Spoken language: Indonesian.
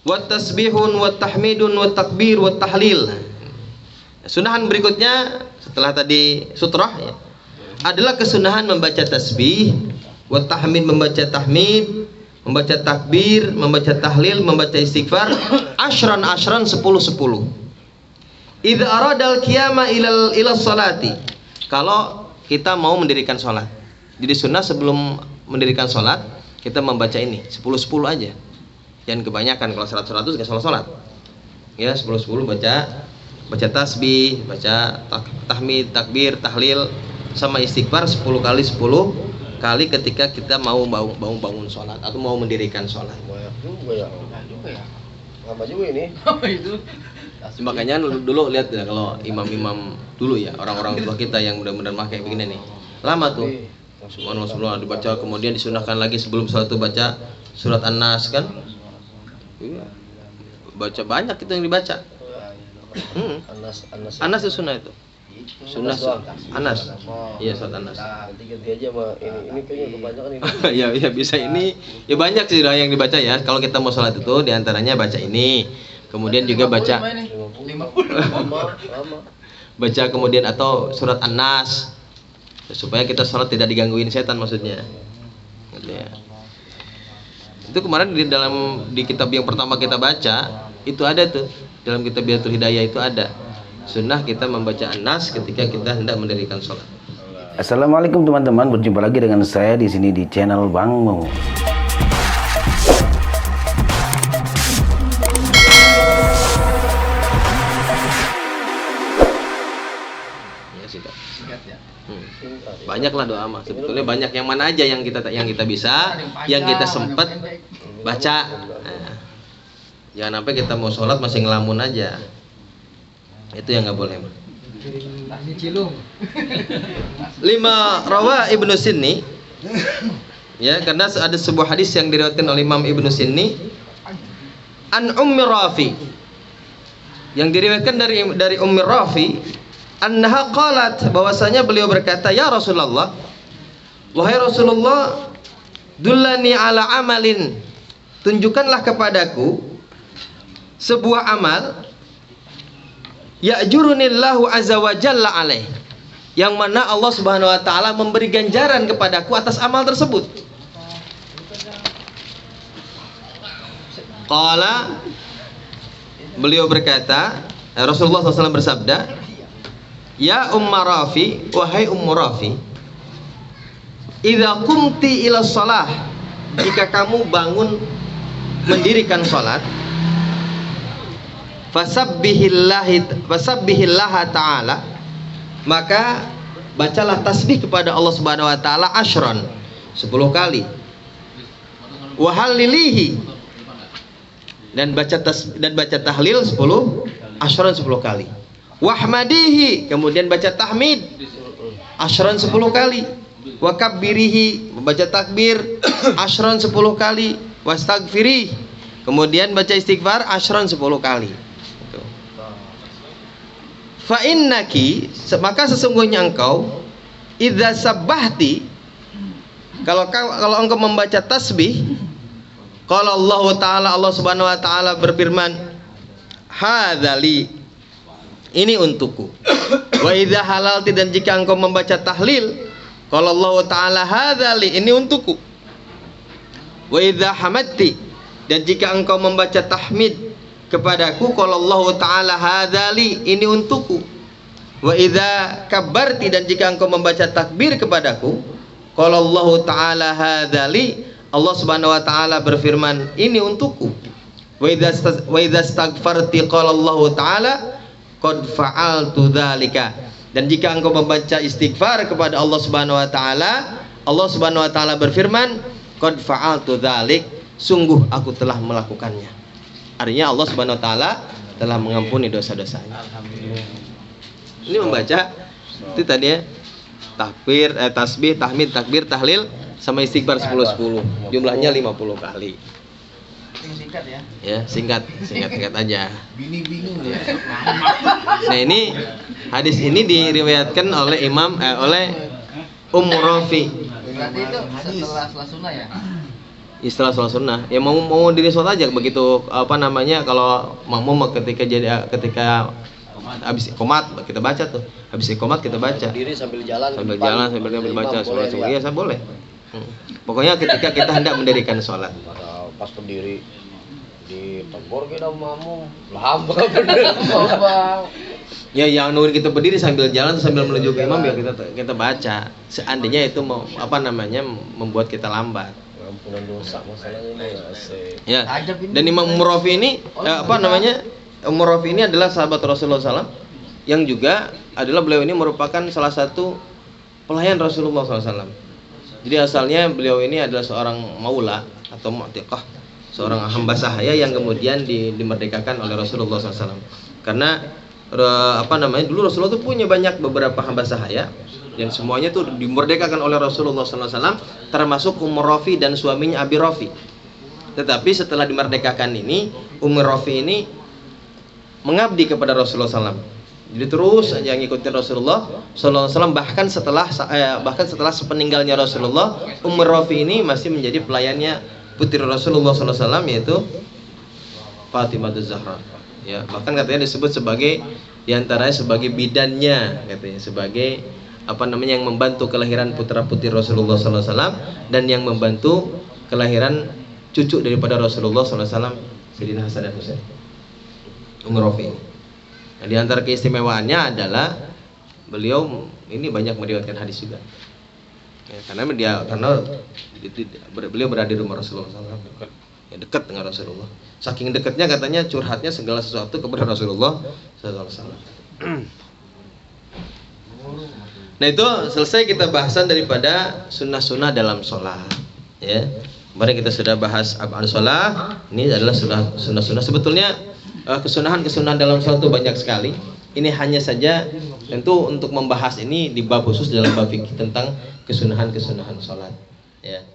wa tasbihun wa tahmidun wa takbir wa tahlil. Sunahan berikutnya setelah tadi sutrah ya, adalah kesunahan membaca tasbih, wa tahmid membaca tahmid, membaca takbir, membaca tahlil, membaca istighfar, ashran 10. Idza aradal qiyama ila salati. Kalau kita mau mendirikan salat. Jadi sunnah sebelum mendirikan salat kita membaca ini 10 aja. Jangan kebanyakan, kalau 100 enggak salat. Ya, 10 baca tasbih, baca tahmid, takbir, tahlil sama istighfar 10 kali ketika kita mau bangun salat atau mau mendirikan salat. Banyak juga ya. Lama juga ini. Itu Makanya dulu lihat ya, kalau imam-imam dulu ya, orang-orang tua kita yang benar-benar pakai begini nih. Lama tuh. Subhanallah dibaca, kemudian disunahkan lagi sebelum salat itu baca surat An-Nas kan? Iya. Baca banyak itu yang dibaca. Anas itu sunnah itu. Sunnah Anas. Iya, surat Anas. Ganti aja sama ini kayaknya kebanyakan ini. Ya bisa ini. Ya banyak sih yang dibaca ya. Kalau kita mau salat itu diantaranya baca ini. Kemudian juga baca 50. baca kemudian atau surat An-Nas supaya kita sholat tidak digangguin setan maksudnya. Gitu ya. Itu kemarin di kitab yang pertama kita baca itu ada tuh, dalam kitab Bidayatul Hidayah itu ada sunnah kita membaca An-Nas ketika kita hendak mendirikan sholat. Assalamualaikum teman-teman, berjumpa lagi dengan saya di sini di channel Bang Mo. Banyaklah doa mah sebetulnya, banyak. Yang mana aja yang kita bisa, yang kita sempat baca. Nah, jangan sampai kita mau sholat masih ngelamun aja, itu yang nggak boleh. 5 rawa Ibnu Sinni ya, karena ada sebuah hadis yang diriwayatkan oleh Imam Ibnu Sinni an Ummi Rafi, yang diriwayatkan dari Ummi Rafi annaha qalat, bahwasanya beliau berkata, ya Rasulullah, wahai Rasulullah, dullani ala amalin, tunjukkanlah kepadaku sebuah amal, ya'jurunillahu azza wa jalla alaih, yang mana Allah Subhanahu wa taala memberi ganjaran kepadaku atas amal tersebut. Qala, beliau berkata, Rasulullah SAW bersabda, ya Umma Rafi, wahai Ummu Rafi, idza qumti ila shalah, jika kamu bangun mendirikan salat, fasabbihillaha ta'ala, maka bacalah tasbih kepada Allah Subhanahu wa taala ashron 10 kali, wa hallilihi, dan baca tahlil 10 ashron 10 kali, wahmadihi, kemudian baca tahmid ashron 10 kali, wa kabbirihi, membaca takbir ashron 10 kali, wastagfiri, kemudian baca istighfar ashron 10 kali. Fa innaki, maka sesungguhnya engkau, idza sabbahti, kalau engkau membaca tasbih, qala Allah taala, Allah Subhanahu wa taala berfirman, hadzali, ini untukku. Wa idza halalti, dan jika engkau membaca tahlil, qala Allah taala hadzali, ini untukku. Wa idza hamadti, dan jika engkau membaca tahmid kepadaku, qala Allah taala hadzali, ini untukku. Wa idza kabbarti, dan jika engkau membaca takbir kepadaku, qala Allah taala hadzali, Allah Subhanahu wa taala berfirman, ini untukku. Wa idza astaghfarti, qala Allah taala qad fa'altu dzalika, dan jika engkau membaca istighfar kepada Allah Subhanahu wa taala, Allah Subhanahu wa taala berfirman, qad fa'altu dzalik, sungguh aku telah melakukannya. Artinya Allah Subhanahu wa taala telah mengampuni dosa-dosanya. Ini membaca itu tadi ya, tasbih, tahmid, takbir, tahlil sama istighfar 10. Jumlahnya 50 kali. Singkat ya. Ya, singkat aja. Bingung ya. Nah, ini hadis ini diriwayatkan oleh oleh Ummu Rafi. Berarti itu setelah sunnah ya? istilah sholat sunnah. Ya mau diri sholat aja begitu apa namanya kalau makmum ketika habis iqomat kita baca tuh. Habis iqomat kita baca. Diri sambil jalan. Sambil jalan sambil baca sholat sunnah. Iya, saya boleh. Pokoknya ketika kita hendak mendirikan sholat. Pas berdiri ditegur kita makmum. Lama bener Bang. Ya yang nungguin kita berdiri sambil jalan sambil menuju ke imam ya kita baca. Seandainya itu mau apa namanya membuat kita lambat. Ampunan dosa masalahnya ini Ya. Dan Imam Umar Rafi ini apa namanya? Umar Rafi ini adalah sahabat Rasulullah SAW yang juga adalah beliau ini merupakan salah satu pelayan Rasulullah SAW. Jadi asalnya beliau ini adalah seorang maula atau mu'tiqah, seorang hamba sahaya yang kemudian dimerdekakan oleh Rasulullah SAW. Karena apa namanya dulu Rasulullah itu punya beberapa hamba sahaya dan semuanya itu dimerdekakan oleh Rasulullah SAW, termasuk Umar Rafi dan suaminya Abi Rafi. Tetapi setelah dimerdekakan ini Umar Rafi ini mengabdi kepada Rasulullah SAW. Jadi terus aja ngikutin Rasulullah SAW, bahkan setelah sepeninggalnya Rasulullah, Umar Rafi ini masih menjadi pelayannya putri Rasulullah SAW, yaitu Fatimah Az-Zahra. Ya, bahkan katanya disebut sebagai diantaranya sebagai bidannya, katanya sebagai apa namanya yang membantu kelahiran putra putri Rasulullah SAW dan yang membantu kelahiran cucu daripada Rasulullah SAW, Sayyidina Hasan dan Husain. Umar Rafi. Nah, di antara keistimewaannya adalah beliau ini banyak meriwayatkan hadis juga. Ya, karena beliau berada di rumah Rasulullah SAW. Ya, dekat dengan Rasulullah. Saking dekatnya katanya curhatnya segala sesuatu kepada Rasulullah SAW. Nah itu selesai kita bahasan daripada sunnah-sunnah dalam sholat. Ya, kemarin kita sudah bahas ab'al sholat. Ini adalah sunnah-sunnah. Sebetulnya kesunahan-kesunahan dalam sholat itu banyak sekali. Ini hanya saja tentu untuk membahas ini di bab khusus dalam bab fikih tentang kesunahan-kesunahan sholat. Ya.